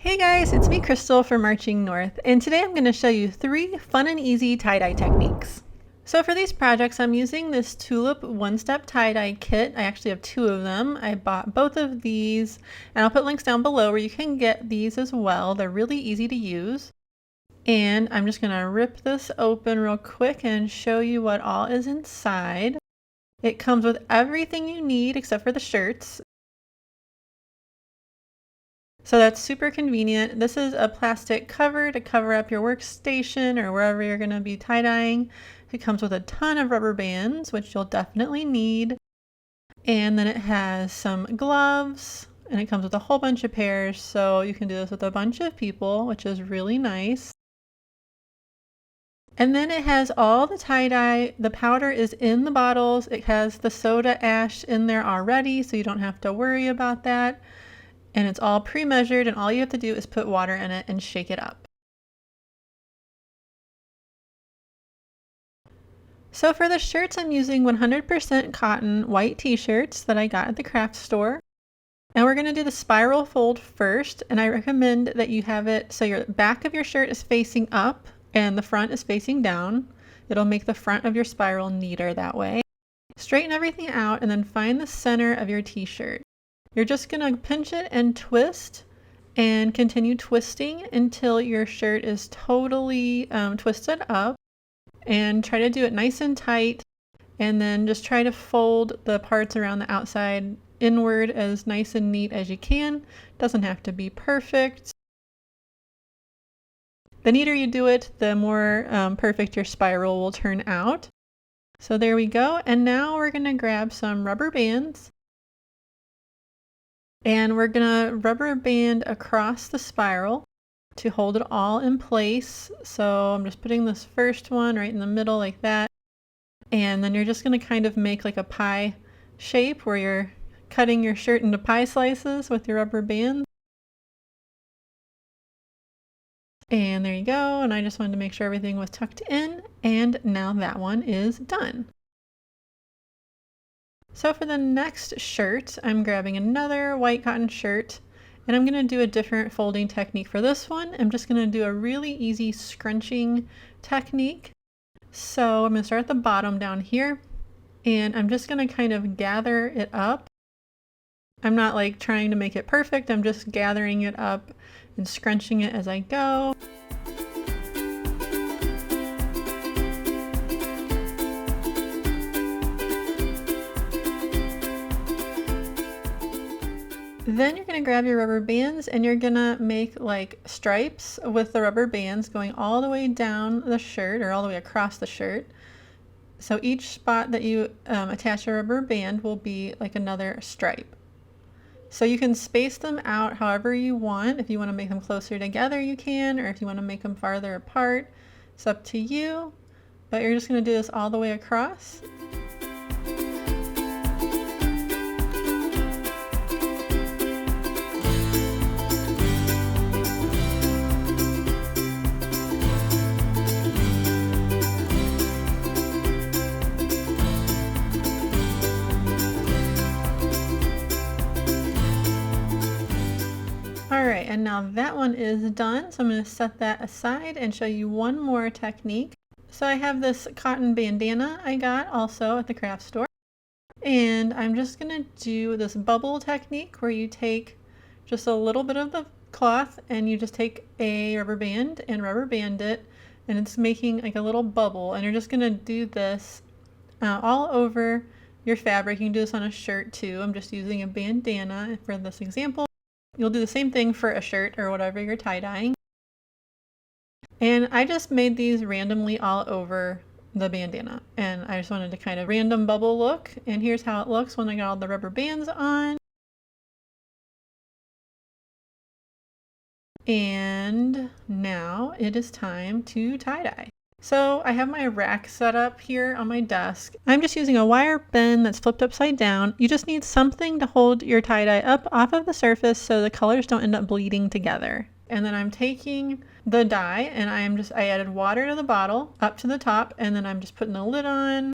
Hey guys, it's me Crystal from Marching North, and today I'm going to show you 3 fun and easy tie-dye techniques. So for these projects I'm using this Tulip one-step tie-dye kit. I actually have 2 of them. I bought both of these, and I'll put links down below where you can get these as well. They're really easy to use. And I'm just going to rip this open real quick and show you what all is inside. It comes with everything you need except for the shirts. So that's super convenient. This is a plastic cover to cover up your workstation or wherever you're going to be tie-dyeing. It comes with a ton of rubber bands, which you'll definitely need. And then it has some gloves, and it comes with a whole bunch of pairs, so you can do this with a bunch of people, which is really nice. And then it has all the tie-dye. The powder is in the bottles. It has the soda ash in there already, so you don't have to worry about that. And it's all pre-measured, and all you have to do is put water in it and shake it up. So for the shirts, I'm using 100% cotton white t-shirts that I got at the craft store. And we're going to do the spiral fold first, and I recommend that you have it so your back of your shirt is facing up and the front is facing down. It'll make the front of your spiral neater that way. Straighten everything out and then find the center of your t-shirt. You're just going to pinch it and twist and continue twisting until your shirt is totally twisted up, and try to do it nice and tight, and then just try to fold the parts around the outside inward as nice and neat as you can. Doesn't have to be perfect. The neater you do it, the more perfect your spiral will turn out. So there we go. And now we're going to grab some rubber bands. And we're gonna rubber band across the spiral to hold it all in place. So I'm just putting this first one right in the middle like that. And then you're just gonna kind of make like a pie shape where you're cutting your shirt into pie slices with your rubber band. And there you go. And I just wanted to make sure everything was tucked in. And now that one is done. So for the next shirt, I'm grabbing another white cotton shirt, and I'm going to do a different folding technique for this one. I'm just going to do a really easy scrunching technique. So I'm going to start at the bottom down here, and I'm just going to kind of gather it up. I'm not like trying to make it perfect. I'm just gathering it up and scrunching it as I go. Then you're going to grab your rubber bands and you're going to make like stripes with the rubber bands going all the way down the shirt or all the way across the shirt. So each spot that you attach a rubber band will be like another stripe. So you can space them out however you want. If you want to make them closer together, you can, or if you want to make them farther apart, it's up to you. But you're just going to do this all the way across. Alright, and now that one is done, so I'm going to set that aside and show you one more technique. So I have this cotton bandana I got also at the craft store, and I'm just going to do this bubble technique where you take just a little bit of the cloth and you just take a rubber band and rubber band it, and it's making like a little bubble, and you're just going to do this all over your fabric. You can do this on a shirt too. I'm just using a bandana for this example. You'll do the same thing for a shirt or whatever you're tie-dyeing. And I just made these randomly all over the bandana. And I just wanted to kind of random bubble look. And here's how it looks when I got all the rubber bands on. And now it is time to tie-dye. So I have my rack set up here on my desk. I'm just using a wire bin that's flipped upside down. You just need something to hold your tie-dye up off of the surface so the colors don't end up bleeding together. And then I'm taking the dye and I added water to the bottle up to the top, and then I'm just putting the lid on.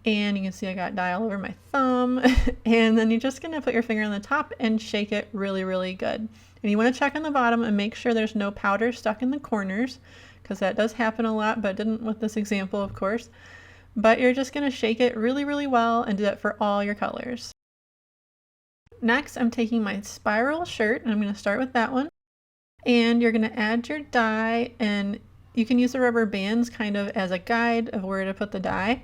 And you can see I got dye all over my thumb. And then you're just gonna put your finger on the top and shake it really, really good. And you want to check on the bottom and make sure there's no powder stuck in the corners, because that does happen a lot, but didn't with this example, of course. But you're just going to shake it really, really well and do that for all your colors. Next, I'm taking my spiral shirt, and I'm going to start with that one. And you're going to add your dye, and you can use the rubber bands kind of as a guide of where to put the dye.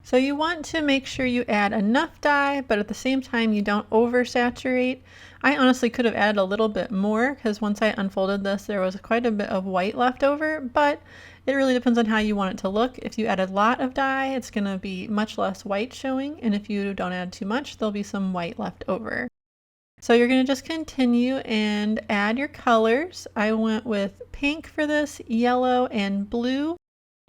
So you want to make sure you add enough dye, but at the same time you don't oversaturate. I honestly could have added a little bit more, because once I unfolded this there was quite a bit of white left over, but it really depends on how you want it to look. If you add a lot of dye, it's going to be much less white showing, and if you don't add too much, there'll be some white left over. So you're going to just continue and add your colors. I went with pink for this, yellow, and blue.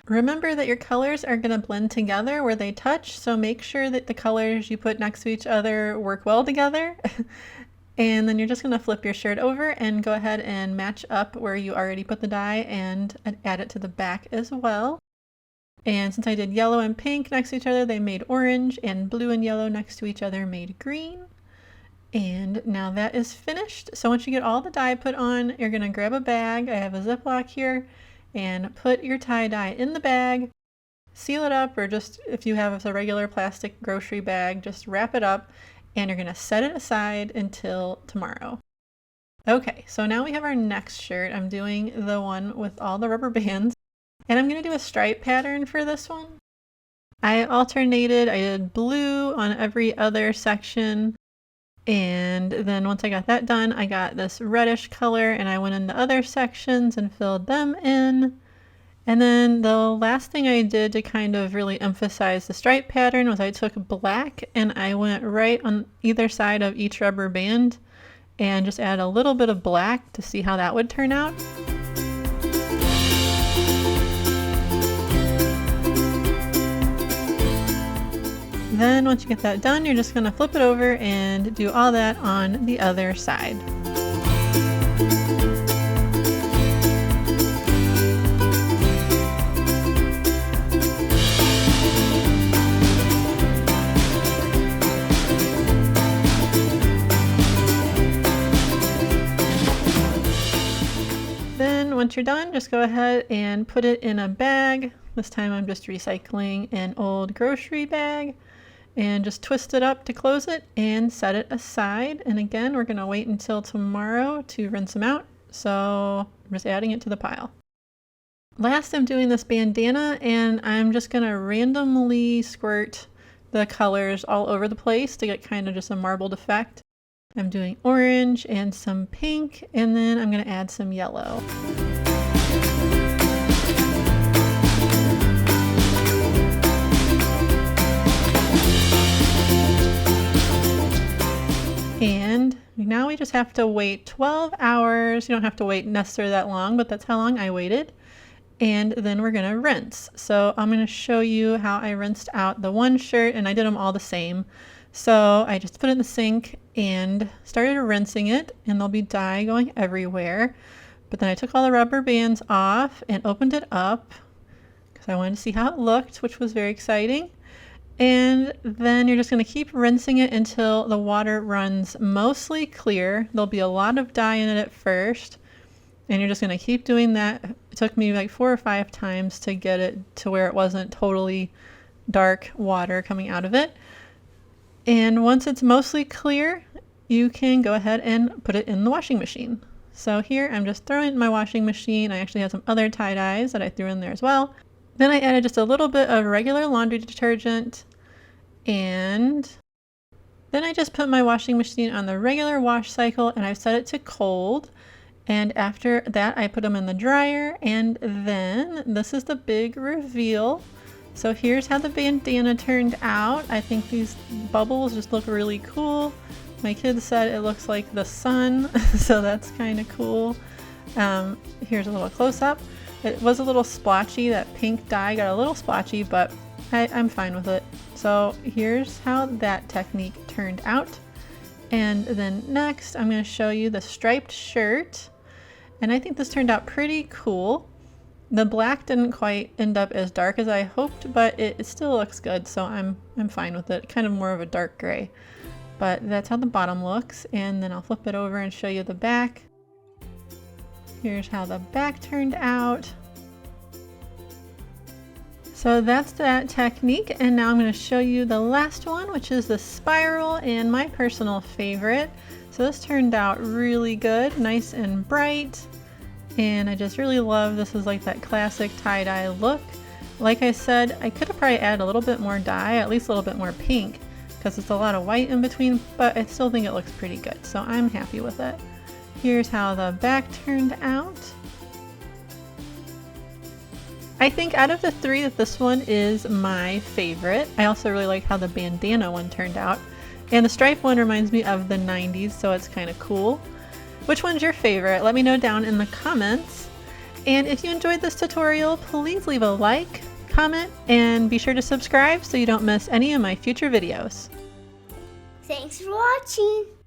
Remember that your colors are going to blend together where they touch, so make sure that the colors you put next to each other work well together. And then you're just going to flip your shirt over and go ahead and match up where you already put the dye and add it to the back as well. And since I did yellow and pink next to each other, they made orange, and blue and yellow next to each other made green. And now that is finished. So once you get all the dye put on, you're going to grab a bag. I have a Ziploc here. And put your tie-dye in the bag, seal it up, or just if you have a regular plastic grocery bag, just wrap it up, and you're going to set it aside until tomorrow. Okay, so now we have our next shirt. I'm doing the one with all the rubber bands, and I'm going to do a stripe pattern for this one. I alternated, I did blue on every other section, and then once I got that done, I got this reddish color and I went into other sections and filled them in. And then the last thing I did to kind of really emphasize the stripe pattern was I took black and I went right on either side of each rubber band and just add a little bit of black to see how that would turn out. Then once you get that done, you're just going to flip it over and do all that on the other side. Then once you're done, just go ahead and put it in a bag. This time I'm just recycling an old grocery bag. And just twist it up to close it and set it aside. And again, we're going to wait until tomorrow to rinse them out. So I'm just adding it to the pile. Last, I'm doing this bandana, and I'm just going to randomly squirt the colors all over the place to get kind of just a marbled effect. I'm doing orange and some pink, and then I'm going to add some yellow. And now we just have to wait 12 hours. You don't have to wait necessarily that long, but that's how long I waited. And then we're going to rinse. So I'm going to show you how I rinsed out the one shirt, and I did them all the same. So I just put it in the sink and started rinsing it, and there'll be dye going everywhere. But then I took all the rubber bands off and opened it up because I wanted to see how it looked, which was very exciting. And then you're just going to keep rinsing it until the water runs mostly clear. There'll be a lot of dye in it at first, and you're just going to keep doing that. It took me like 4 or 5 times to get it to where it wasn't totally dark water coming out of it. And once it's mostly clear, you can go ahead and put it in the washing machine. So here I'm just throwing it in my washing machine. I actually had some other tie-dyes that I threw in there as well. Then I added just a little bit of regular laundry detergent, and then I just put my washing machine on the regular wash cycle, and I set it to cold. And after that, I put them in the dryer, and then this is the big reveal. So here's how the bandana turned out. I think these bubbles just look really cool. My kids said it looks like the sun, so that's kind of cool. Here's a little close-up. It was a little splotchy. That pink dye got a little splotchy, but I'm fine with it. So here's how that technique turned out. And then next, I'm going to show you the striped shirt. And I think this turned out pretty cool. The black didn't quite end up as dark as I hoped, but it still looks good, so I'm fine with it. Kind of more of a dark gray. but that's how the bottom looks. And then I'll flip it over and show you the back. Here's how the back turned out. So that's that technique, and now I'm going to show you the last one, which is the spiral, and my personal favorite. So this turned out really good, nice and bright, and I just really love this. Is like that classic tie-dye look. Like I said, I could have probably added a little bit more dye, at least a little bit more pink, because it's a lot of white in between, but I still think it looks pretty good, so I'm happy with it. Here's how the back turned out. I think out of the three that this one is my favorite. I also really like how the bandana one turned out. And the stripe one reminds me of the 90s, so it's kind of cool. Which one's your favorite? Let me know down in the comments. And if you enjoyed this tutorial, please leave a like, comment, and be sure to subscribe so you don't miss any of my future videos. Thanks for watching.